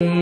Assalamu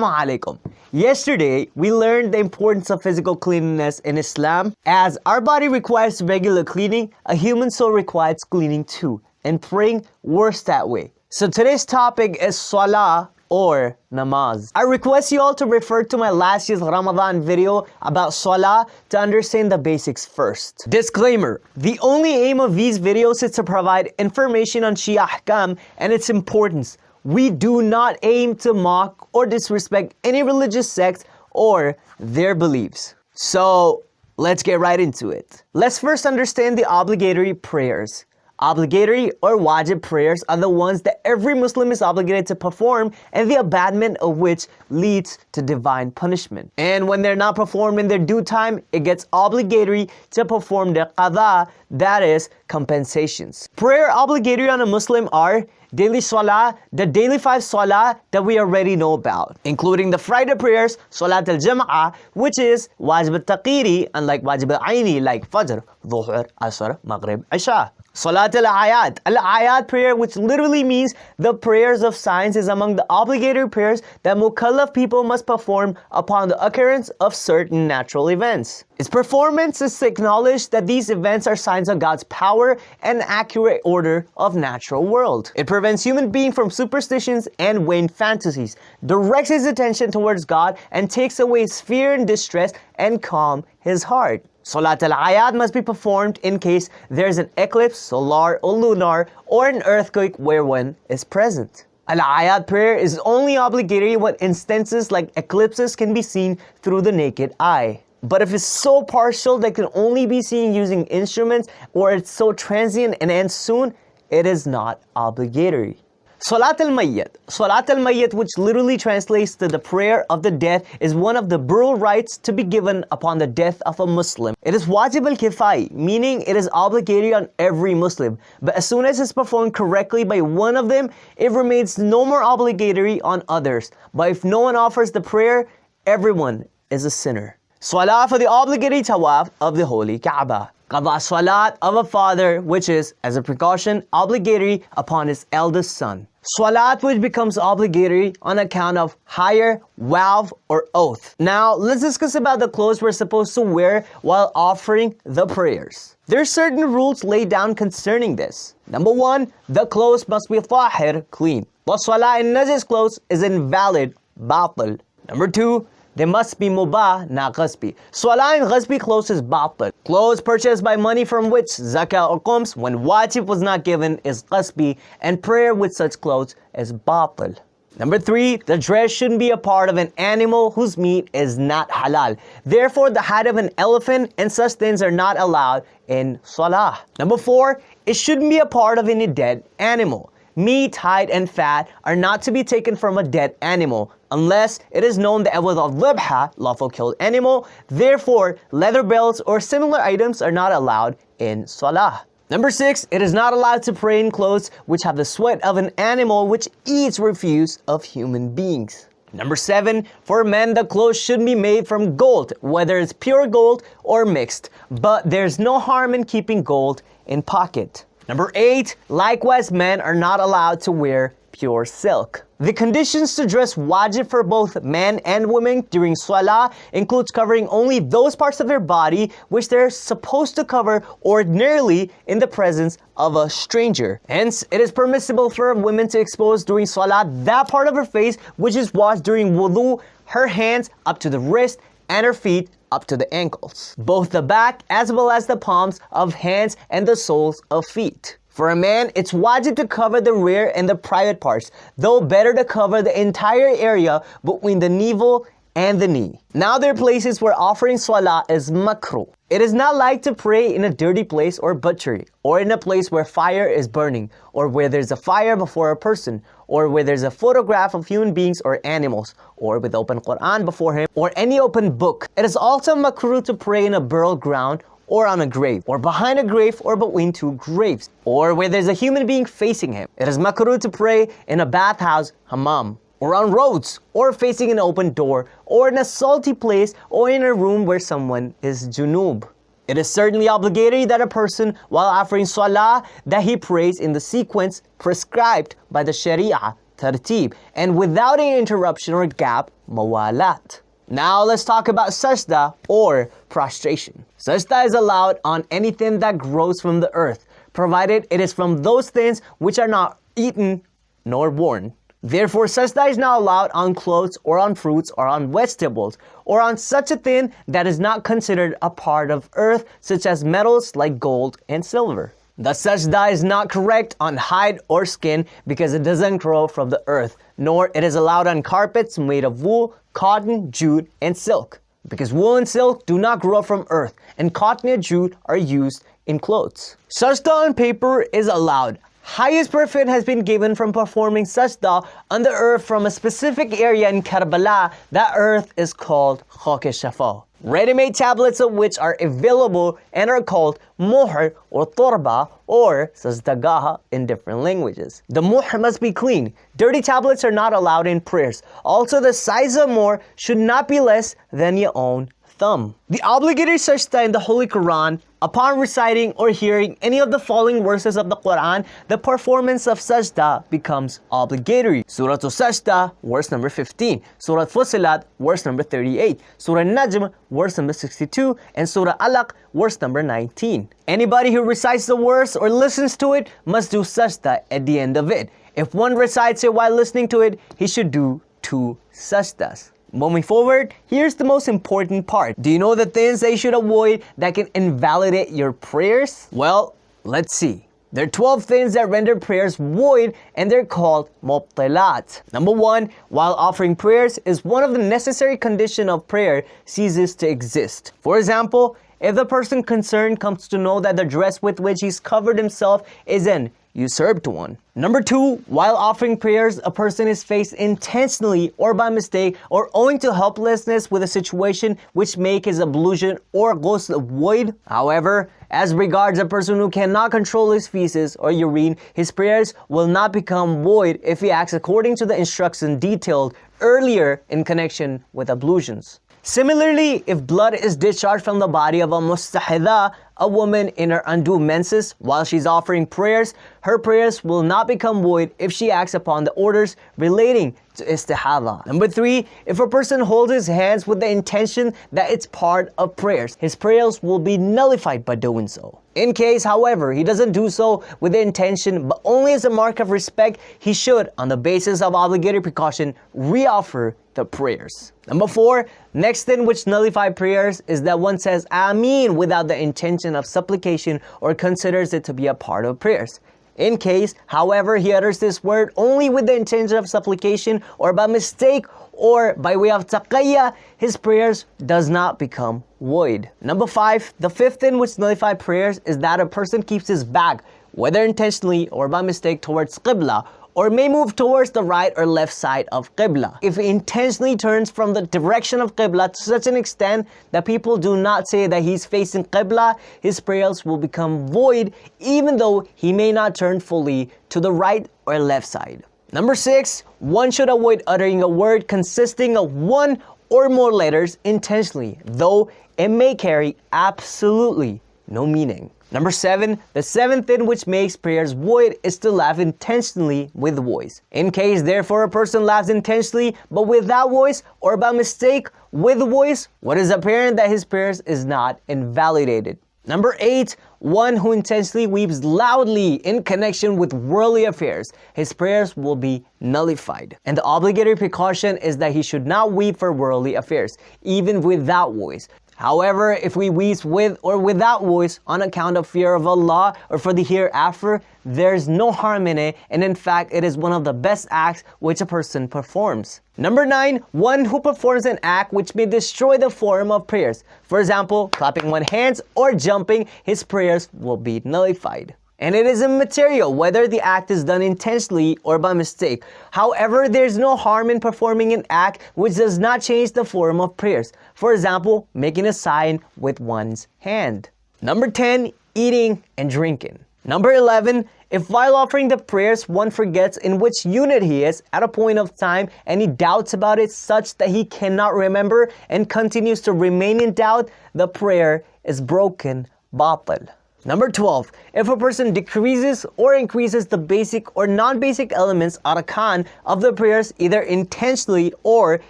alaikum. Yesterday, we learned the importance of physical cleanliness in Islam. As our body requires regular cleaning, a human soul requires cleaning too, and praying works that way. So today's topic is SALAH or namaz. I request you all to refer to my last year's Ramzan video about SALAH to understand the basics first. Disclaimer: the only aim of these videos is to provide information on Shia Ahkam and its importance. We do not aim to mock or disrespect any religious sect or their beliefs. So let's get right into it. Let's first understand the obligatory prayers. Obligatory or wajib prayers are the ones that every Muslim is obligated to perform, and the abandonment of which leads to divine punishment. And when they're not performed in their due time, it gets obligatory to perform the qada, that is, compensations. Prayer obligatory on a Muslim are daily salah, the daily 5 salah that we already know about, including the Friday prayers, salat al-jam'ah, which is wajib al-taqiri, unlike wajib al-aini like fajr, dhuhr, asr, maghrib, isha. Salat al-ayat. Al-ayat prayer, which literally means the prayers of signs, is among the obligatory prayers that mukallaf people must perform upon the occurrence of certain natural events. Its performance is to acknowledge that these events are signs of God's power and accurate order of natural world. It prevents human being from superstitions and vain fantasies, directs his attention towards God, and takes away his fear and distress and calm his heart. Salat al-ayat must be performed in case there is an eclipse, solar or lunar, or an earthquake where one is present. Al-ayat prayer is only obligatory when instances like eclipses can be seen through the naked eye. But if it's so partial that can only be seen using instruments, or it's so transient and ends soon, it is not obligatory. Salat al-mayyat. Salat al-mayyat, which literally translates to the prayer of the dead, is one of the burial rites to be given upon the death of a Muslim. It is wajib al-kifai, meaning it is obligatory on every Muslim. But as soon as it's performed correctly by one of them, it remains no more obligatory on others. But if no one offers the prayer, everyone is a sinner. Salah for the obligatory tawaf of the Holy Kaaba. Qada salat of a father, which is, as a precaution, obligatory upon his eldest son. Salat which becomes obligatory on account of hire, vow, or oath. Now, let's discuss about the clothes we're supposed to wear while offering the prayers. There are certain rules laid down concerning this. Number 1, the clothes must be tahir, clean. But salah in najis clothes is invalid, batil. Number 2, they must be mubah, not ghasbi. Salah in ghasbi clothes is batil. Clothes purchased by money from which zakah or khums when wajib was not given is ghasbi, and prayer with such clothes is batil. Number 3, the dress shouldn't be a part of an animal whose meat is not halal. Therefore, the hide of an elephant and such things are not allowed in salah. Number 4, it shouldn't be a part of any dead animal. Meat, hide, and fat are not to be taken from a dead animal unless it is known that it was a dhabha, lawful killed animal. Therefore, leather belts or similar items are not allowed in salah. Number 6, it is not allowed to pray in clothes which have the sweat of an animal which eats refuse of human beings. Number 7, for men the clothes should be made from gold, whether it's pure gold or mixed, but there's no harm in keeping gold in pocket. Number 8, likewise men are not allowed to wear pure silk. The conditions to dress wajib for both men and women during salah includes covering only those parts of their body which they're supposed to cover ordinarily in the presence of a stranger. Hence, it is permissible for women to expose during salah that part of her face which is washed during wudu, her hands up to the wrist, and her feet up to the ankles, both the back as well as the palms of hands and the soles of feet. For a man, it's wajib to cover the rear and the private parts, though better to cover the entire area between the navel and the knee. Now there are places where offering salah is makruh. It is not like to pray in a dirty place or butchery, or in a place where fire is burning, or where there's a fire before a person, or where there's a photograph of human beings or animals, or with open Quran before him, or any open book. It is also makruh to pray in a burial ground, or on a grave, or behind a grave, or between two graves, or where there's a human being facing him. It is makruh to pray in a bathhouse, hammam, or on roads, or facing an open door, or in a salty place, or in a room where someone is junub. It is certainly obligatory that a person, while offering salah, that he prays in the sequence prescribed by the Sharia, tartib, and without any interruption or gap, mawalat. Now let's talk about sajda or prostration. Sajda is allowed on anything that grows from the earth, provided it is from those things which are not eaten nor worn. Therefore, sajda is not allowed on clothes or on fruits or on vegetables or on such a thing that is not considered a part of earth, such as metals like gold and silver. The sajda is not correct on hide or skin because it doesn't grow from the earth, nor it is allowed on carpets made of wool, cotton, jute, and silk, because wool and silk do not grow from earth, and cotton and jute are used in clothes. Sajda on paper is allowed. Highest profit has been given from performing sajda on the earth from a specific area in Karbala. That earth is called Khak-e-Shafa. Ready-made tablets of which are available and are called muhr or torba or sajdagaha in different languages. The muhr must be clean. Dirty tablets are not allowed in prayers. Also, the size of muhr should not be less than your own thumb. The obligatory sajda in the Holy Quran, upon reciting or hearing any of the following verses of the Quran, the performance of sajda becomes obligatory. Surah Sajda, verse number 15. Surah Fussilat, verse number 38. Surah Najm, verse number 62. And Surah Alaq, verse number 19. Anybody who recites the verse or listens to it must do sajda at the end of it. If one recites it while listening to it, he should do 2 sajdas. Moving forward, here's the most important part. Do you know the things that you should avoid that can invalidate your prayers? Well, let's see. There are 12 things that render prayers void, and they're called mubtilat. Number 1, while offering prayers is one of the necessary conditions of prayer ceases to exist. For example, if the person concerned comes to know that the dress with which he's covered himself is an usurped one. Number 2, while offering prayers, a person is faced intentionally or by mistake or owing to helplessness with a situation which make his ablution or ghusl void. However, as regards a person who cannot control his feces or urine, his prayers will not become void if he acts according to the instruction detailed earlier in connection with ablutions. Similarly, if blood is discharged from the body of a mustahida, a woman in her undue menses, while she's offering prayers, her prayers will not become void if she acts upon the orders relating to istihada. Number 3, if a person holds his hands with the intention that it's part of prayers, his prayers will be nullified by doing so. In case, however, he doesn't do so with the intention but only as a mark of respect, he should, on the basis of obligatory precaution, reoffer the prayers. Number 4, next thing which nullify prayers is that one says Ameen without the intention of supplication or considers it to be a part of prayers. In case, however, he utters this word only with the intention of supplication or by mistake or by way of taqiyya, his prayers does not become void. Number 5, the fifth thing which nullify prayers is that a person keeps his back, whether intentionally or by mistake, towards Qibla, or may move towards the right or left side of Qibla. If he intentionally turns from the direction of Qibla to such an extent that people do not say that he's facing Qibla, his prayers will become void even though he may not turn fully to the right or left side. Number 6, one should avoid uttering a word consisting of one or more letters intentionally, though it may carry absolutely no meaning. Number 7, the seventh thing which makes prayers void is to laugh intentionally with voice. In case, therefore, a person laughs intentionally but without voice or by mistake with voice, what is apparent that his prayers is not invalidated. Number 8, one who intentionally weeps loudly in connection with worldly affairs, his prayers will be nullified. And the obligatory precaution is that he should not weep for worldly affairs, even without voice. However, if we weep with or without voice on account of fear of Allah or for the hereafter, there's no harm in it, and in fact, it is one of the best acts which a person performs. Number 9, one who performs an act which may destroy the form of prayers. For example, clapping one's hands or jumping, his prayers will be nullified. And it is immaterial whether the act is done intentionally or by mistake. However, there's no harm in performing an act which does not change the form of prayers. For example, making a sign with one's hand. Number 10, eating and drinking. Number 11, if while offering the prayers one forgets in which unit he is at a point of time and he doubts about it such that he cannot remember and continues to remain in doubt, the prayer is broken, batil. Number 12, if a person decreases or increases the basic or non-basic elements arkan of the prayers either intentionally or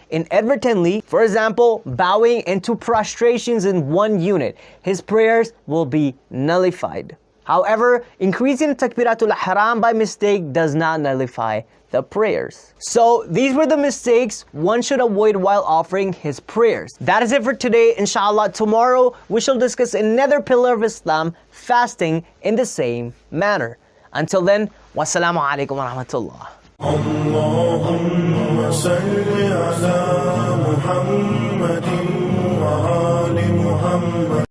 inadvertently, for example, bowing into prostrations in one unit, his prayers will be nullified. However, increasing takbiratul ihram by mistake does not nullify the prayers. So these were the mistakes one should avoid while offering his prayers. That is it for today. Inshallah, tomorrow we shall discuss another pillar of Islam, fasting, in the same manner. Until then, wassalamu alaikum wa rahmatullah. Allahumma salli ala Muhammadin wa ali Muhammad.